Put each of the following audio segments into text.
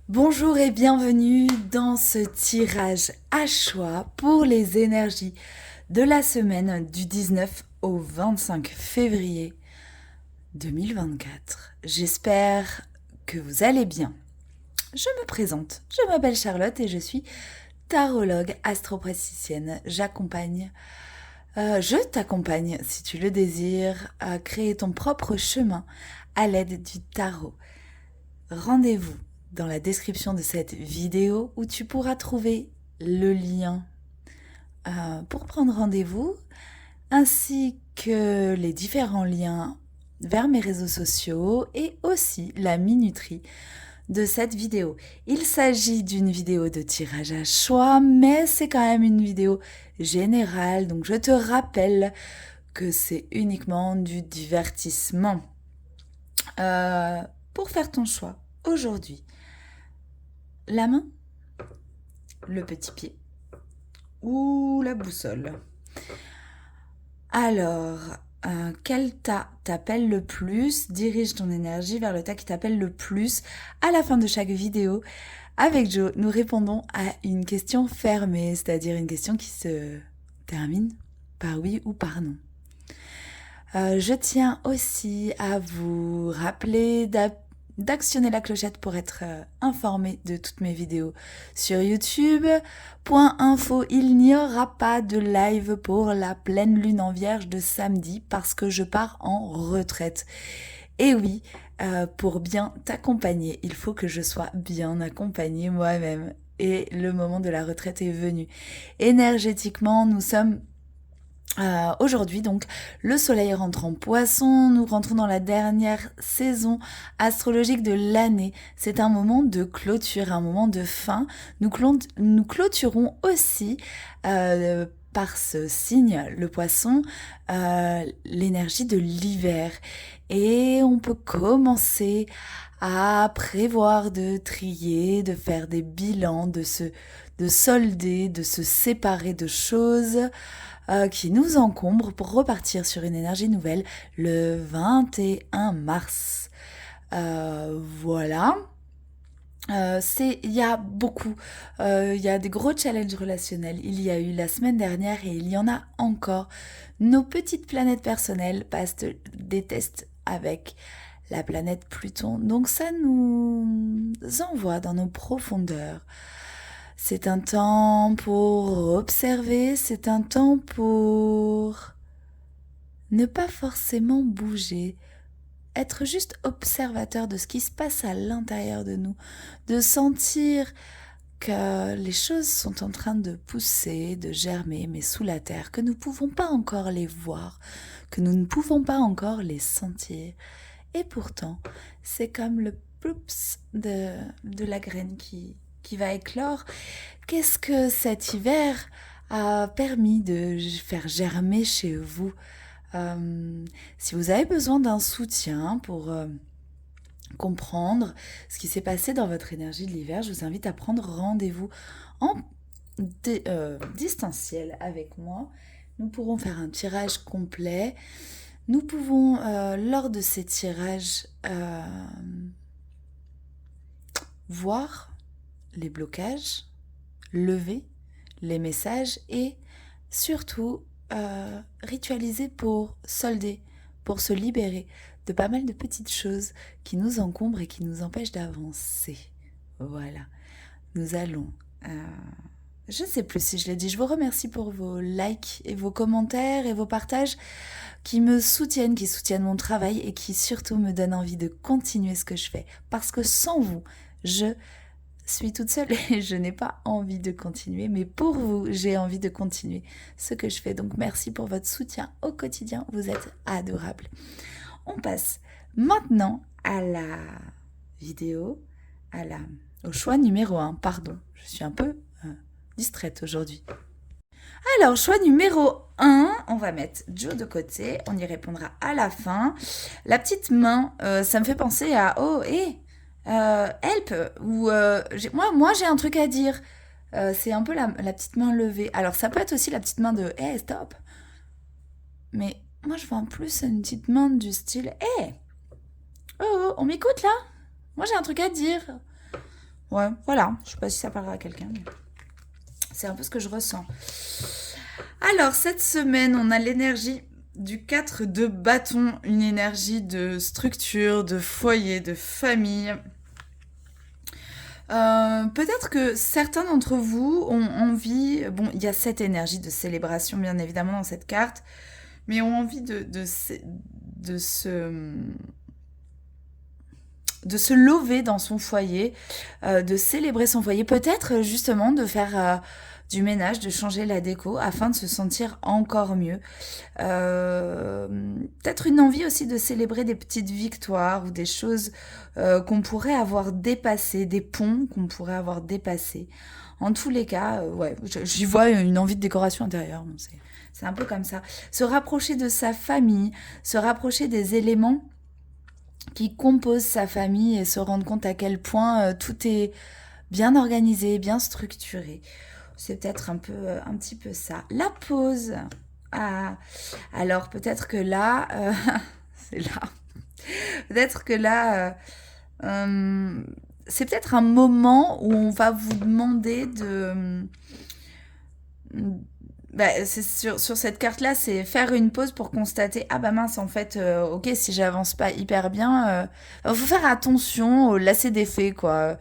Bonjour et bienvenue dans ce tirage à choix pour les énergies de la semaine du 19 au 25 février 2024. J'espère que vous allez bien. Je me présente, je m'appelle Charlotte et je suis tarologue astropraticienne. Je t'accompagne, si tu le désires, à créer ton propre chemin à l'aide du tarot. Rendez-vous dans la description de cette vidéo où tu pourras trouver le lien pour prendre rendez-vous ainsi que les différents liens vers mes réseaux sociaux et aussi la minuterie de cette vidéo. Il s'agit d'une vidéo de tirage à choix, mais c'est quand même une vidéo générale, donc je te rappelle que c'est uniquement du divertissement. Pour faire ton choix aujourd'hui, la main, le petit pied ou la boussole. Alors, quel tas t'appelle le plus? Dirige ton énergie vers le tas qui t'appelle le plus. À la fin de chaque vidéo, avec Joe, nous répondons à une question fermée, c'est-à-dire une question qui se termine par oui ou par non. Je tiens aussi à vous rappeler d'actionner la clochette pour être informé de toutes mes vidéos sur YouTube. Point info, il n'y aura pas de live pour la pleine lune en vierge de samedi parce que je pars en retraite. Et oui, pour bien t'accompagner, il faut que je sois bien accompagnée moi-même. Et le moment de la retraite est venu. Énergétiquement, nous sommes aujourd'hui, donc, le soleil rentre en poisson, nous rentrons dans la dernière saison astrologique de l'année. C'est un moment de clôture, un moment de fin. Nous clôturons aussi, par ce signe, le poisson, l'énergie de l'hiver. Et on peut commencer à prévoir de trier, de faire des bilans, de solder, de se séparer de choses qui nous encombre pour repartir sur une énergie nouvelle le 21 mars. Voilà. Il y a beaucoup, il y a des gros challenges relationnels. Il y a eu la semaine dernière et il y en a encore. Nos petites planètes personnelles passent des tests avec la planète Pluton. Donc ça nous envoie dans nos profondeurs. C'est un temps pour observer, c'est un temps pour ne pas forcément bouger, être juste observateur de ce qui se passe à l'intérieur de nous, de sentir que les choses sont en train de pousser, de germer, mais sous la terre, que nous ne pouvons pas encore les voir, que nous ne pouvons pas encore les sentir. Et pourtant, c'est comme le ploups de la graine qui va éclore. Qu'est-ce que cet hiver a permis de faire germer chez vous? Si vous avez besoin d'un soutien pour comprendre ce qui s'est passé dans votre énergie de l'hiver, je vous invite à prendre rendez-vous en distanciel avec moi. Nous pourrons faire un tirage complet. Nous pouvons, lors de ces tirages, voir les blocages, lever les messages et surtout ritualiser pour solder, pour se libérer de pas mal de petites choses qui nous encombrent et qui nous empêchent d'avancer. Voilà, nous allons... je ne sais plus si je l'ai dit, je vous remercie pour vos likes et vos commentaires et vos partages qui me soutiennent, qui soutiennent mon travail et qui surtout me donnent envie de continuer ce que je fais. Parce que sans vous, je suis toute seule et je n'ai pas envie de continuer, mais pour vous, j'ai envie de continuer ce que je fais. Donc merci pour votre soutien au quotidien, vous êtes adorables. On passe maintenant à la vidéo, au choix numéro 1. Pardon, je suis un peu distraite aujourd'hui. Alors, choix numéro 1, on va mettre Joe de côté, on y répondra à la fin. La petite main, ça me fait penser à oh, hé, help, ou moi j'ai un truc à dire. C'est un peu la petite main levée. Alors, ça peut être aussi la petite main de hé, stop. Mais moi je vois en plus une petite main du style hé, oh, on m'écoute là? Moi j'ai un truc à dire. Ouais, voilà. Je sais pas si ça parlera à quelqu'un, mais c'est un peu ce que je ressens. Alors, cette semaine, on a l'énergie du 4 de bâton, une énergie de structure, de foyer, de famille. Peut-être que certains d'entre vous ont envie, bon, il y a cette énergie de célébration bien évidemment dans cette carte, mais ont envie de se, de se lever dans son foyer, de célébrer son foyer, peut-être justement de faire du ménage, de changer la déco afin de se sentir encore mieux. Euh, Peut-être une envie aussi de célébrer des petites victoires ou des choses qu'on pourrait avoir dépassées, des ponts qu'on pourrait avoir dépassés. En tous les cas, ouais, j'y vois une envie de décoration intérieure. Bon, c'est un peu comme ça. Se rapprocher de sa famille, se rapprocher des éléments qui composent sa famille et se rendre compte à quel point tout est bien organisé, bien structuré. C'est peut-être un petit peu ça. La pause. Ah, alors peut-être que là, c'est là. Peut-être que là, c'est peut-être un moment où on va vous demander de, bah, c'est sur cette carte-là, c'est faire une pause pour constater, ah bah mince, en fait, ok, si j'avance pas hyper bien, faut faire attention au lacet des faits, quoi.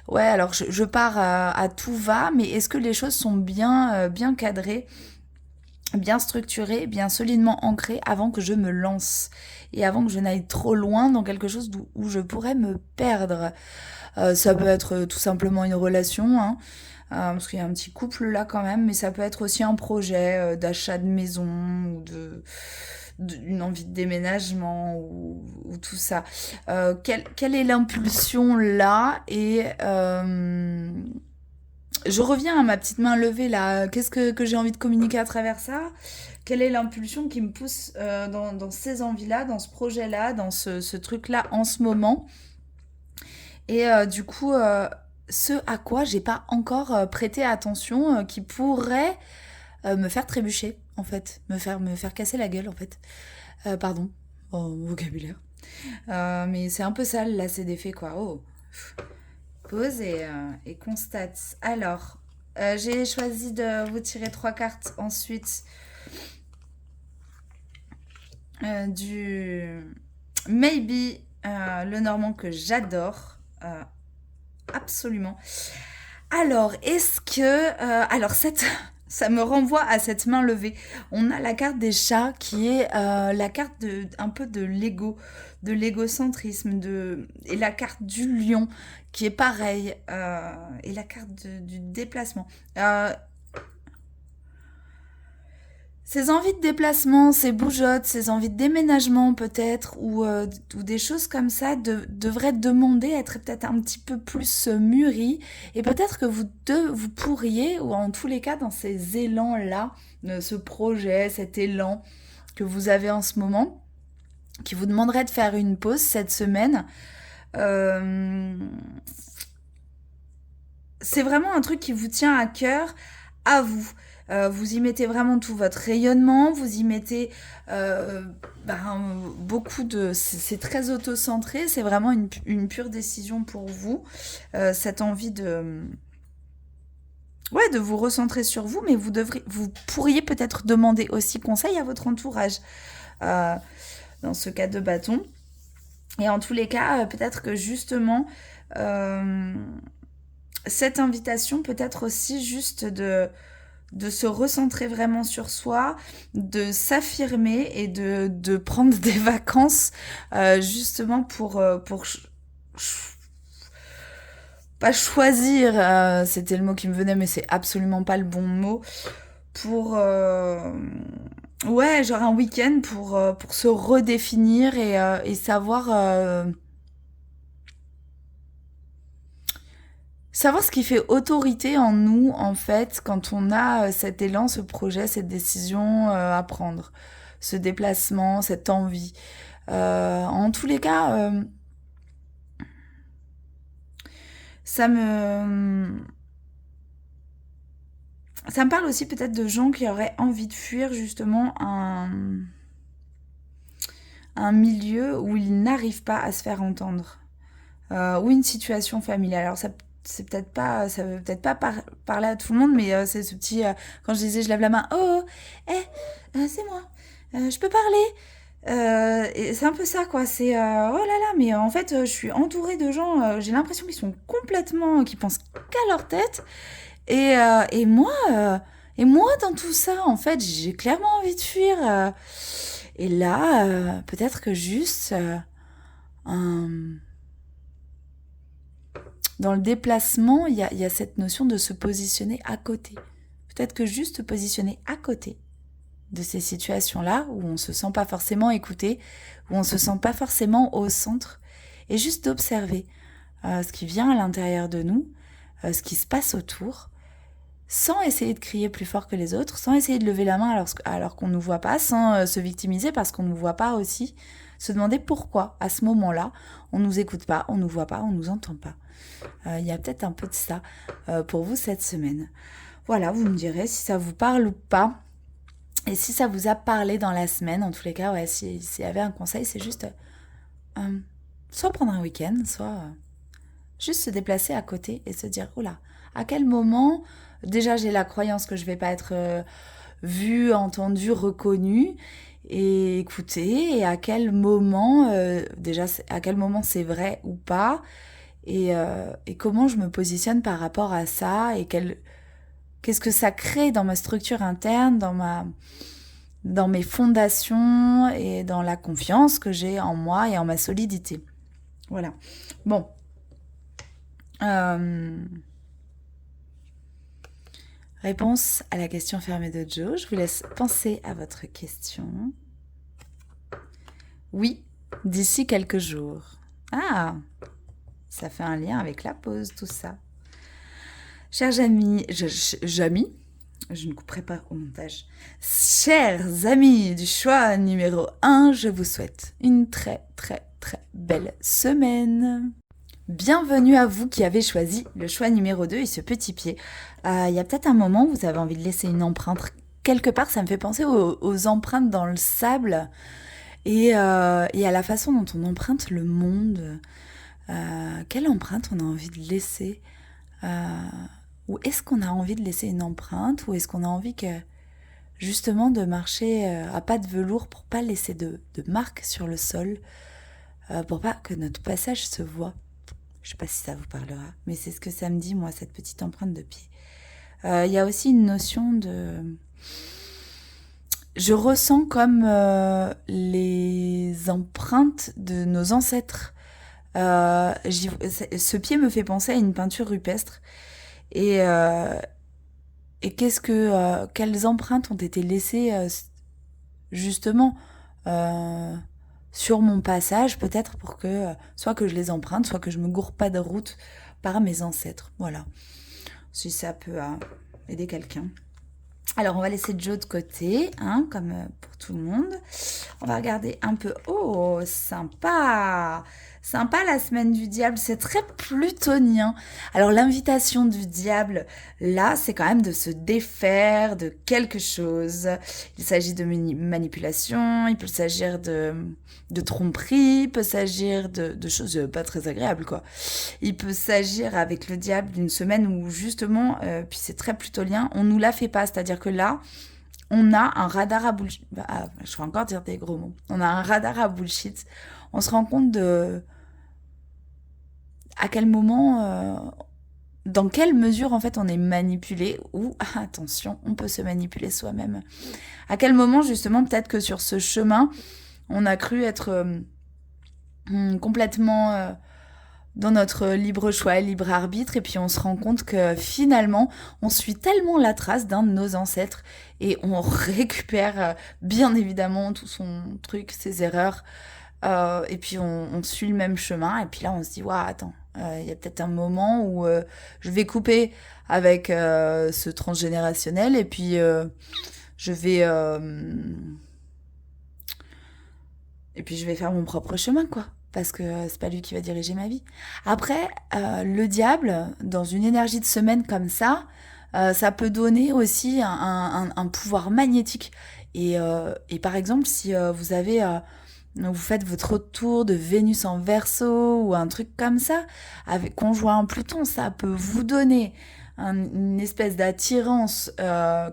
Ouais, alors je pars à tout va, mais est-ce que les choses sont bien, bien cadrées, bien structurées, bien solidement ancrées avant que je me lance et avant que je n'aille trop loin dans quelque chose où je pourrais me perdre. Ça peut être tout simplement une relation, hein, parce qu'il y a un petit couple là quand même, mais ça peut être aussi un projet d'achat de maison ou une envie de déménagement ou tout ça. Quelle est l'impulsion là et je reviens à ma petite main levée là. Qu'est-ce que j'ai envie de communiquer à travers ça? Quelle est l'impulsion qui me pousse dans ces envies-là, dans ce projet-là, dans ce truc-là en ce moment? Et du coup, ce à quoi j'ai pas encore prêté attention, qui pourrait me faire trébucher, en fait, me faire casser la gueule, en fait. Pardon, en vocabulaire. Mais c'est un peu ça, là, c'est des faits, quoi. Oh, pause et constate. Alors, j'ai choisi de vous tirer 3 cartes ensuite du Maybe, le Normand que j'adore. Absolument. Alors, est-ce que... alors, ça me renvoie à cette main levée. On a la carte des chats qui est la carte un peu de l'égocentrisme, et la carte du lion qui est pareil, et la carte du déplacement. Ces envies de déplacement, ces bougeottes, ces envies de déménagement peut-être, ou des choses comme ça devraient demander à être peut-être un petit peu plus mûries. Et peut-être que vous pourriez, ou en tous les cas dans ces élans-là, ce projet, cet élan que vous avez en ce moment, qui vous demanderait de faire une pause cette semaine, euh, c'est vraiment un truc qui vous tient à cœur, à vous. Vous y mettez vraiment tout votre rayonnement, vous y mettez euh, beaucoup de... C'est très auto-centré, c'est vraiment une pure décision pour vous. Cette envie de... Ouais, de vous recentrer sur vous, mais vous pourriez peut-être demander aussi conseil à votre entourage euh, dans ce cas de bâton. Et en tous les cas, peut-être que justement, euh, cette invitation peut être aussi juste de se recentrer vraiment sur soi, de s'affirmer et de prendre des vacances justement pour pas choisir, c'était le mot qui me venait mais c'est absolument pas le bon mot, pour ouais genre un week-end pour se redéfinir et savoir savoir ce qui fait autorité en nous, en fait, quand on a cet élan, ce projet, cette décision à prendre, ce déplacement, cette envie. En tous les cas, ça me... Ça me parle aussi peut-être de gens qui auraient envie de fuir justement un milieu où ils n'arrivent pas à se faire entendre. Ou une situation familiale. Alors ça ça veut peut-être pas parler à tout le monde, mais c'est ce petit, quand je disais je lève la main, oh, c'est moi, je peux parler. Et c'est un peu ça, quoi. C'est oh là là, mais en fait, je suis entourée de gens. J'ai l'impression qu'ils sont complètement, qui pensent qu'à leur tête. Et moi, dans tout ça, en fait, j'ai clairement envie de fuir. Et là, peut-être que juste dans le déplacement, il y a cette notion de se positionner à côté. Peut-être que juste se positionner à côté de ces situations-là où on se sent pas forcément écouté, où on se sent pas forcément au centre, et juste d'observer ce qui vient à l'intérieur de nous, ce qui se passe autour, sans essayer de crier plus fort que les autres, sans essayer de lever la main alors qu'on ne nous voit pas, sans se victimiser parce qu'on ne nous voit pas aussi, se demander pourquoi à ce moment-là on ne nous écoute pas, on ne nous voit pas, on ne nous entend pas. Il y a peut-être un peu de ça pour vous cette semaine. Voilà, vous me direz si ça vous parle ou pas. Et si ça vous a parlé dans la semaine, en tous les cas, ouais, s'il y avait un conseil, c'est juste soit prendre un week-end, soit juste se déplacer à côté et se dire, oula, à quel moment, déjà j'ai la croyance que je vais pas être vue, entendue, reconnue et écoutée, et à quel moment, déjà à quel moment c'est vrai ou pas, et comment je me positionne par rapport à ça, et qu'est-ce que ça crée dans ma structure interne, dans mes fondations et dans la confiance que j'ai en moi et en ma solidité. Voilà. Bon. Réponse à la question fermée de Joe. Je vous laisse penser à votre question. Oui, d'ici quelques jours. Ah, ça fait un lien avec la pause, tout ça. Chers amis, je ne couperai pas au montage. Chers amis du choix numéro 1, je vous souhaite une très très très belle semaine. Bienvenue à vous qui avez choisi le choix numéro 2 et ce petit pied. Il y a peut-être un moment où vous avez envie de laisser une empreinte quelque part. Ça me fait penser aux empreintes dans le sable et à la façon dont on emprunte le monde. Quelle empreinte on a envie de laisser ou est-ce qu'on a envie de laisser une empreinte, ou est-ce qu'on a envie justement de marcher à pas de velours pour pas laisser de marques sur le sol, pour pas que notre passage se voit. Je sais pas si ça vous parlera, mais c'est ce que ça me dit, moi, cette petite empreinte de pied. Il y a aussi une notion de... Je ressens comme les empreintes de nos ancêtres. Ce pied me fait penser à une peinture rupestre. Et quelles empreintes ont été laissées justement sur mon passage, peut-être pour que soit que je les emprunte, soit que je me gourre pas de route par mes ancêtres. Voilà, si ça peut aider quelqu'un. Alors on va laisser Joe de côté, hein, comme pour tout le monde. On va regarder un peu. Oh, sympa! Sympa la semaine du diable, c'est très plutonien. Alors l'invitation du diable, là, c'est quand même de se défaire de quelque chose. Il s'agit de manipulation, il peut s'agir de tromperie, il peut s'agir de choses pas très agréables, quoi. Il peut s'agir avec le diable d'une semaine où justement, puis c'est très plutonien, on nous la fait pas, c'est-à-dire que là, on a un radar à bullshit. Je vais encore dire des gros mots. On a un radar à bullshit. On se rend compte de à quel moment, dans quelle mesure en fait on est manipulé, ou attention, on peut se manipuler soi-même. À quel moment justement, peut-être que sur ce chemin, on a cru être complètement dans notre libre choix et libre arbitre, et puis on se rend compte que finalement on suit tellement la trace d'un de nos ancêtres et on récupère bien évidemment tout son truc, ses erreurs, et puis on suit le même chemin, et puis là on se dit waouh, attends, il y a peut-être un moment où je vais couper avec ce transgénérationnel, et puis je vais faire mon propre chemin, quoi. Parce que c'est pas lui qui va diriger ma vie. Après, le diable, dans une énergie de semaine comme ça peut donner aussi un pouvoir magnétique. Et par exemple, si vous avez Donc vous faites votre retour de Vénus en Verseau ou un truc comme ça, avec conjoint en Pluton, ça peut vous donner une espèce d'attirance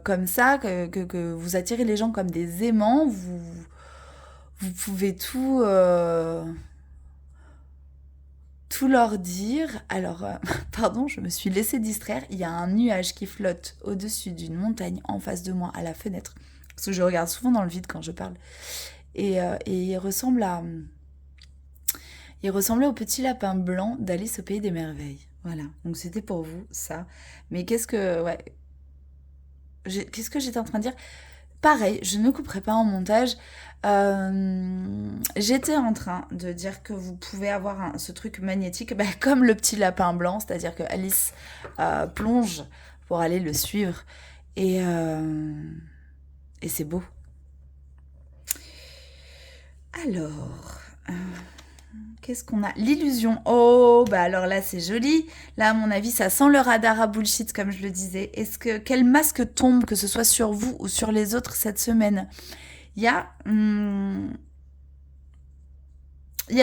comme ça, que vous attirez les gens comme des aimants, vous pouvez tout leur dire. Alors, pardon, je me suis laissée distraire, il y a un nuage qui flotte au-dessus d'une montagne en face de moi à la fenêtre, parce que je regarde souvent dans le vide quand je parle, et il ressemblait au petit lapin blanc d'Alice au pays des merveilles. Voilà, donc c'était pour vous, ça. Mais qu'est-ce que j'étais en train de dire? Pareil, je ne couperai pas en montage. J'étais en train de dire que vous pouvez avoir ce truc magnétique, comme le petit lapin blanc, c'est-à-dire que Alice plonge pour aller le suivre. Et c'est beau. Alors, qu'est-ce qu'on a? L'illusion. Oh, alors là, c'est joli. Là, à mon avis, ça sent le radar à bullshit, comme je le disais. Quel masque tombe, que ce soit sur vous ou sur les autres cette semaine? Il y a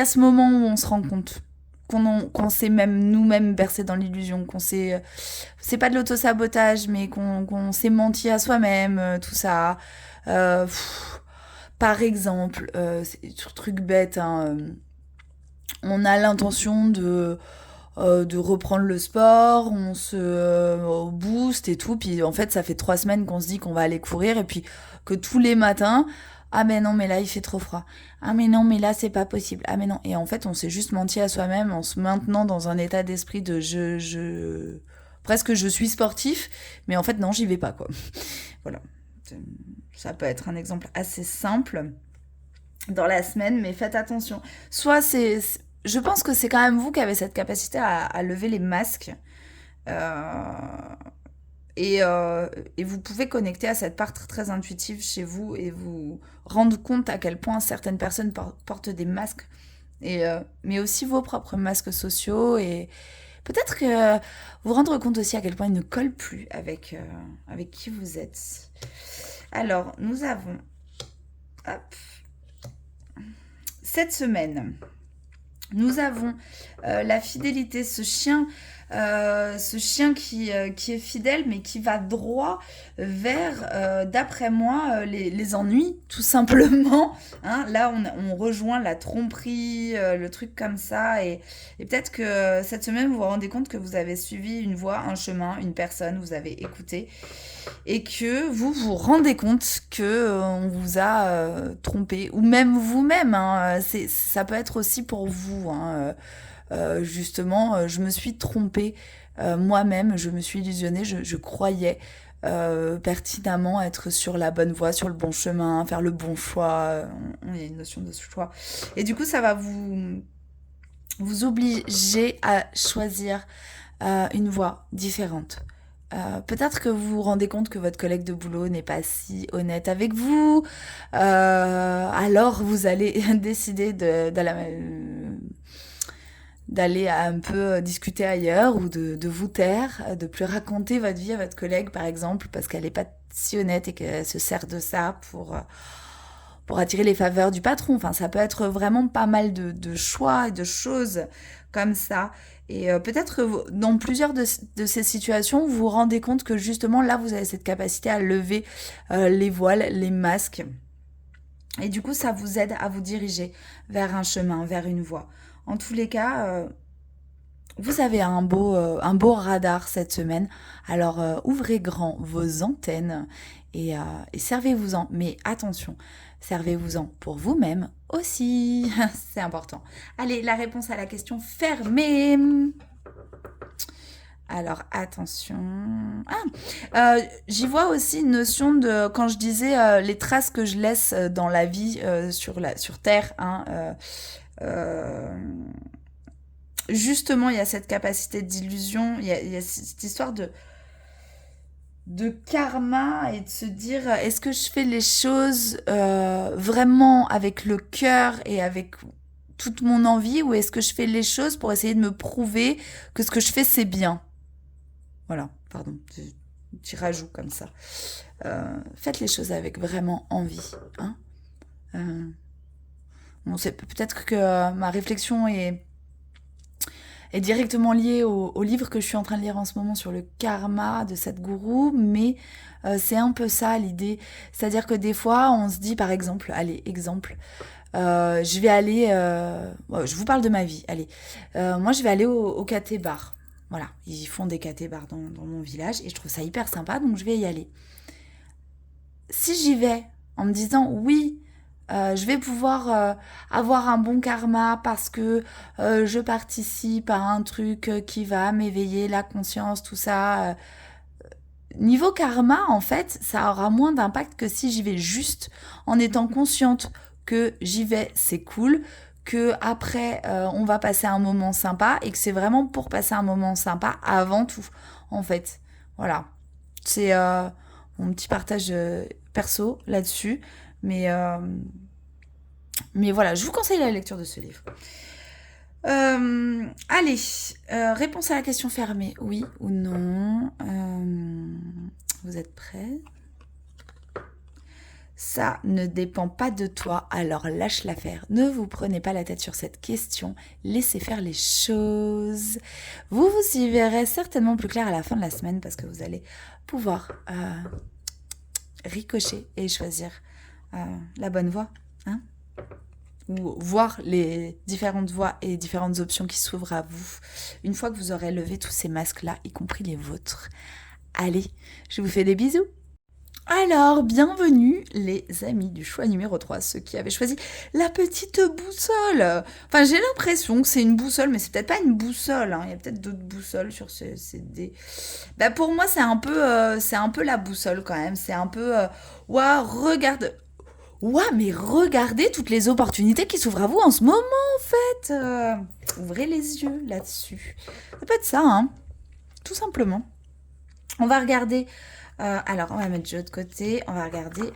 ce moment où on se rend compte qu'on s'est même nous-mêmes bercé dans l'illusion, c'est pas de l'auto-sabotage, mais qu'on s'est menti à soi-même, tout ça. Par exemple, c'est un truc bête, hein, on a l'intention de reprendre le sport, on se booste et tout, puis en fait ça fait 3 semaines qu'on se dit qu'on va aller courir, et puis que tous les matins, ah mais non mais là il fait trop froid, ah mais non mais là c'est pas possible, ah mais non, et en fait on s'est juste menti à soi-même en se maintenant dans un état d'esprit de presque je suis sportif, mais en fait non j'y vais pas quoi. Voilà, ça peut être un exemple assez simple dans la semaine, mais faites attention. Je pense que c'est quand même vous qui avez cette capacité à lever les masques. Euh, et vous pouvez connecter à cette part très, très intuitive chez vous et vous rendre compte à quel point certaines personnes portent des masques, mais aussi vos propres masques sociaux. Et peut-être que vous rendre compte aussi à quel point ils ne collent plus avec qui vous êtes. Alors, nous avons... Hop, cette semaine, nous avons la fidélité, ce chien qui est fidèle, mais qui va droit vers, d'après moi, les ennuis, tout simplement. Hein, là, on rejoint la tromperie, le truc comme ça. Et peut-être que cette semaine, vous vous rendez compte que vous avez suivi une voie, un chemin, une personne, vous avez écouté. Et que vous vous rendez compte que on vous a trompé, ou même vous-même, hein, ça peut être aussi pour vous, hein, justement, je me suis trompée moi-même, je me suis illusionnée, je croyais pertinemment être sur la bonne voie, sur le bon chemin, faire le bon choix, il y a une notion de choix, et du coup ça va vous obliger à choisir une voie différente. Peut-être que vous vous rendez compte que votre collègue de boulot n'est pas si honnête avec vous. Alors vous allez décider d'aller un peu discuter ailleurs, ou de vous taire, de plus raconter votre vie à votre collègue par exemple, parce qu'elle n'est pas si honnête et qu'elle se sert de ça pour attirer les faveurs du patron. Enfin, ça peut être vraiment pas mal de choix et de choses comme ça. Et peut-être que dans plusieurs de ces situations, vous vous rendez compte que justement là, vous avez cette capacité à lever les voiles, les masques. Et du coup, ça vous aide à vous diriger vers un chemin, vers une voie. En tous les cas, vous avez un beau radar cette semaine. Alors, ouvrez grand vos antennes et servez-vous-en. Mais attention, servez-vous-en pour vous-même aussi. C'est important. Allez, la réponse à la question fermée. Alors, attention. J'y vois aussi une notion de, quand je disais les traces que je laisse dans la vie sur Terre, hein, justement, il y a cette capacité d'illusion, il y a cette histoire de karma, et de se dire, est-ce que je fais les choses vraiment avec le cœur et avec toute mon envie, ou est-ce que je fais les choses pour essayer de me prouver que ce que je fais, c'est bien? Voilà, pardon, petit rajout comme ça. Faites les choses avec vraiment envie. Hein, Bon, c'est peut-être que ma réflexion est directement liée au livre que je suis en train de lire en ce moment sur le karma de Sadhguru, mais c'est un peu ça l'idée. C'est-à-dire que des fois, on se dit, par exemple, allez, exemple, je vais aller, je vous parle de ma vie, allez, moi je vais aller au Katé Bar. Voilà, ils font des Katé Bar dans mon village et je trouve ça hyper sympa, donc je vais y aller. Si j'y vais en me disant oui, je vais pouvoir avoir un bon karma parce que je participe à un truc qui va m'éveiller la conscience, tout ça. Niveau karma, en fait, ça aura moins d'impact que si j'y vais juste en étant consciente que j'y vais, c'est cool, que après on va passer un moment sympa et que c'est vraiment pour passer un moment sympa avant tout, en fait. Voilà. C'est mon petit partage perso là-dessus. Mais, euh, mais voilà, je vous conseille la lecture de ce livre. Allez, réponse à la question fermée, oui ou non. Vous êtes prêts? Ça ne dépend pas de toi, alors lâche l'affaire. Ne vous prenez pas la tête sur cette question, laissez faire les choses. Vous y verrez certainement plus clair à la fin de la semaine parce que vous allez pouvoir ricocher et choisir la bonne voie. Hein, ou voir les différentes voies et différentes options qui s'ouvrent à vous une fois que vous aurez levé tous ces masques-là, y compris les vôtres. Allez, je vous fais des bisous. Alors, bienvenue les amis du choix numéro 3, ceux qui avaient choisi la petite boussole. Enfin, j'ai l'impression que c'est une boussole, mais c'est peut-être pas une boussole. Hein. Il y a peut-être d'autres boussoles sur ces dés. Bah, pour moi, c'est un peu la boussole quand même. C'est un peu, ouah, regarde. Ouah, mais regardez toutes les opportunités qui s'ouvrent à vous en ce moment, en fait. Ouvrez les yeux là-dessus. Ça peut être ça, hein. Tout simplement. On va regarder... alors, on va mettre de l'autre côté. On va regarder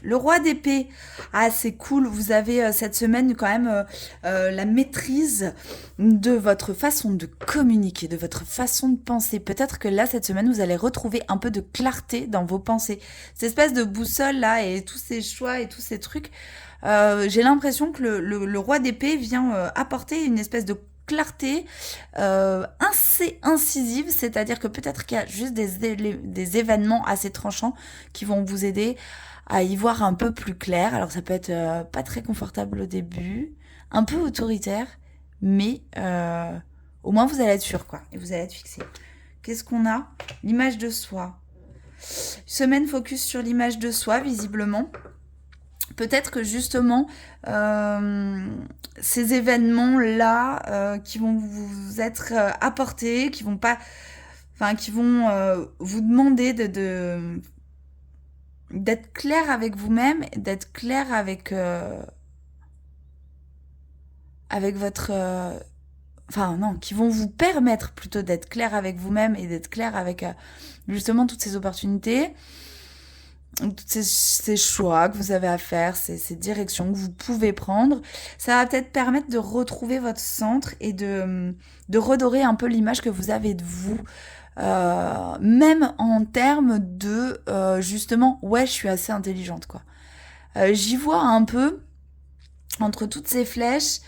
le roi d'épée. Ah, c'est cool. Vous avez cette semaine quand même la maîtrise de votre façon de communiquer, de votre façon de penser. Peut-être que là, cette semaine, vous allez retrouver un peu de clarté dans vos pensées. Cette espèce de boussole là et tous ces choix et tous ces trucs. J'ai l'impression que le roi d'épée vient apporter une espèce de clarté assez incisive, c'est-à-dire que peut-être qu'il y a juste des événements assez tranchants qui vont vous aider à y voir un peu plus clair. Alors ça peut être pas très confortable au début, un peu autoritaire, mais au moins vous allez être sûr, quoi, et vous allez être fixé. Qu'est-ce qu'on a? L'image de soi. Semaine focus sur l'image de soi, visiblement. Peut-être que justement, ces événements-là qui vont vous être apportés, qui vont pas, enfin, qui vont vous demander d'être clair avec vous-même, d'être clair avec votre, enfin non, qui vont vous permettre plutôt d'être clair avec vous-même et d'être clair avec justement toutes ces opportunités. Tous ces choix que vous avez à faire, ces directions que vous pouvez prendre, ça va peut-être permettre de retrouver votre centre et de redorer un peu l'image que vous avez de vous, même en termes de justement, ouais, je suis assez intelligente, quoi. J'y vois un peu entre toutes ces flèches.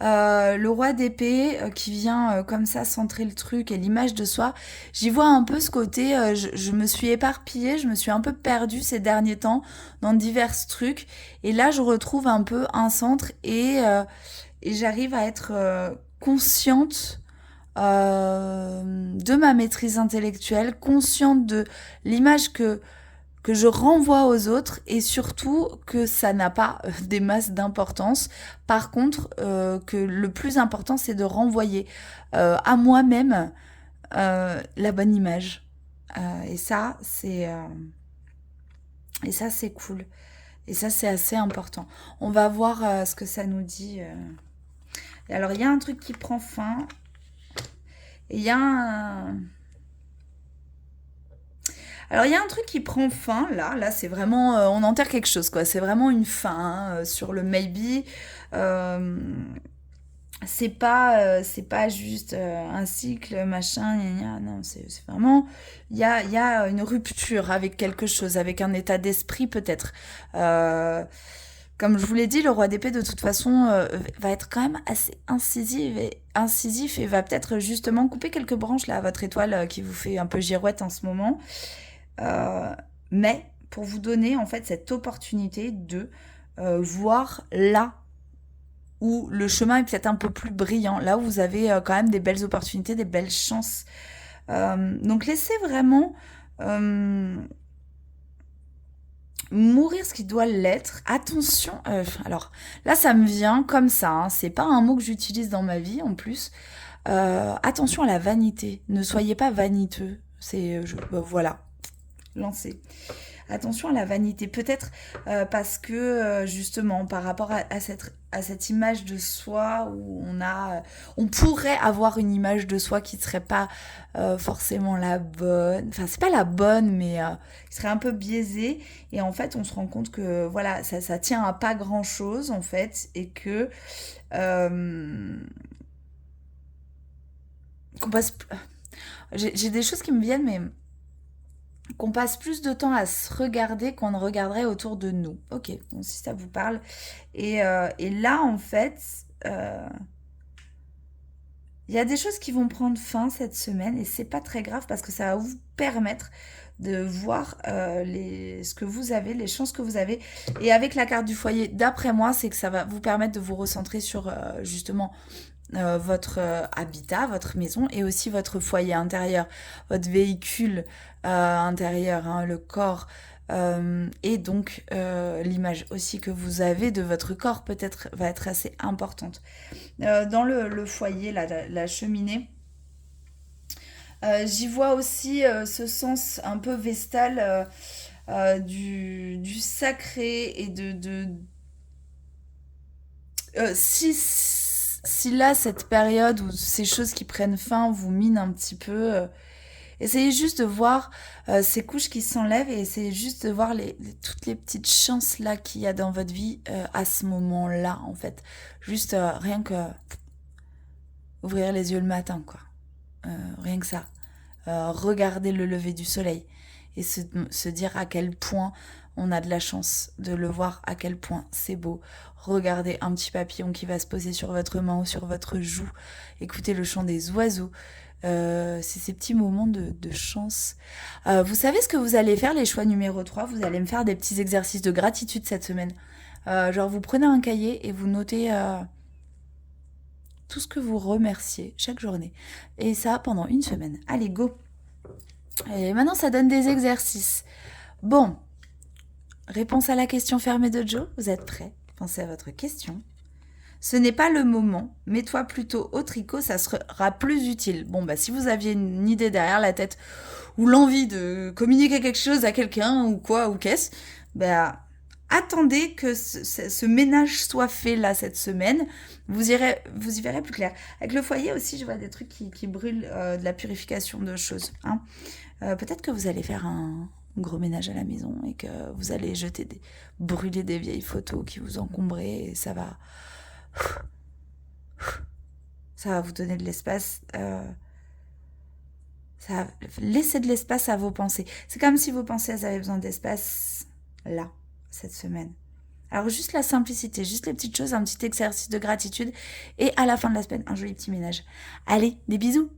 Le roi d'épée qui vient comme ça centrer le truc et l'image de soi, j'y vois un peu ce côté, je me suis éparpillée, je me suis un peu perdue ces derniers temps dans divers trucs et là je retrouve un peu un centre et j'arrive à être consciente de ma maîtrise intellectuelle, consciente de l'image que je renvoie aux autres et surtout que ça n'a pas des masses d'importance. Par contre, que le plus important, c'est de renvoyer à moi-même la bonne image. Et ça, c'est cool. Et ça, c'est assez important. On va voir ce que ça nous dit. Et alors, il y a un truc qui prend fin. Et il y a un... Alors il y a un truc qui prend fin là c'est vraiment on enterre quelque chose quoi, c'est vraiment une fin sur le maybe. Euh, c'est pas juste un cycle machin gna gna, non c'est vraiment il y a une rupture avec quelque chose, avec un état d'esprit peut-être. Comme je vous l'ai dit, le roi d'épée, de toute façon, va être quand même assez incisif et va peut-être justement couper quelques branches là à votre étoile qui vous fait un peu girouette en ce moment. Mais pour vous donner en fait cette opportunité de voir là où le chemin est peut-être un peu plus brillant, là où vous avez quand même des belles opportunités, des belles chances. Donc laissez vraiment mourir ce qui doit l'être. Attention, alors là ça me vient comme ça, hein, c'est pas un mot que j'utilise dans ma vie en plus. Attention à la vanité, ne soyez pas vaniteux. Voilà, lancez. Attention à la vanité, peut-être parce que justement par rapport à cette image de soi où on pourrait avoir une image de soi qui serait pas forcément la bonne, enfin c'est pas la bonne mais qui serait un peu biaisée et en fait on se rend compte que voilà ça tient à pas grand chose en fait et que qu'on passe, j'ai des choses qui me viennent mais qu'on passe plus de temps à se regarder qu'on ne regarderait autour de nous. Ok, donc si ça vous parle. Et là, en fait, il y a des choses qui vont prendre fin cette semaine et c'est pas très grave parce que ça va vous permettre de voir ce que vous avez, les chances que vous avez. Et avec la carte du foyer, d'après moi, c'est que ça va vous permettre de vous recentrer sur justement votre habitat, votre maison et aussi votre foyer intérieur, votre véhicule intérieur, hein, le corps. Et donc l'image aussi que vous avez de votre corps peut-être va être assez importante. Dans le foyer, la cheminée, j'y vois aussi ce sens un peu vestal du sacré et si là, cette période où ces choses qui prennent fin vous minent un petit peu, essayez juste de voir ces couches qui s'enlèvent et essayez juste de voir toutes les petites chances là qu'il y a dans votre vie à ce moment-là, en fait. Juste rien que ouvrir les yeux le matin, quoi. Rien que ça. Regarder le lever du soleil et se dire à quel point on a de la chance de le voir, à quel point c'est beau. Regardez un petit papillon qui va se poser sur votre main ou sur votre joue. Écoutez le chant des oiseaux. C'est ces petits moments de chance. Vous savez ce que vous allez faire, les choix numéro 3. Vous allez me faire des petits exercices de gratitude cette semaine. Genre vous prenez un cahier et vous notez tout ce que vous remerciez chaque journée. Et ça pendant une semaine. Allez, go. Et maintenant, ça donne des exercices. Bon, réponse à la question fermée de Joe. Vous êtes prêts? Pensez à votre question. Ce n'est pas le moment. Mets-toi plutôt au tricot, ça sera plus utile. Bon, bah si vous aviez une idée derrière la tête ou l'envie de communiquer quelque chose à quelqu'un ou quoi ou qu'est-ce, bah attendez que ce ménage soit fait là cette semaine. Vous y verrez plus clair. Avec le foyer aussi, je vois des trucs qui brûlent de la purification de choses. Hein. Peut-être que vous allez faire un gros ménage à la maison et que vous allez brûler des vieilles photos qui vous encombraient et ça va vous donner de l'espace. Ça va laisser de l'espace à vos pensées. C'est comme si vos pensées elles avaient besoin d'espace là, cette semaine. Alors juste la simplicité, juste les petites choses, un petit exercice de gratitude et à la fin de la semaine, un joli petit ménage. Allez, des bisous!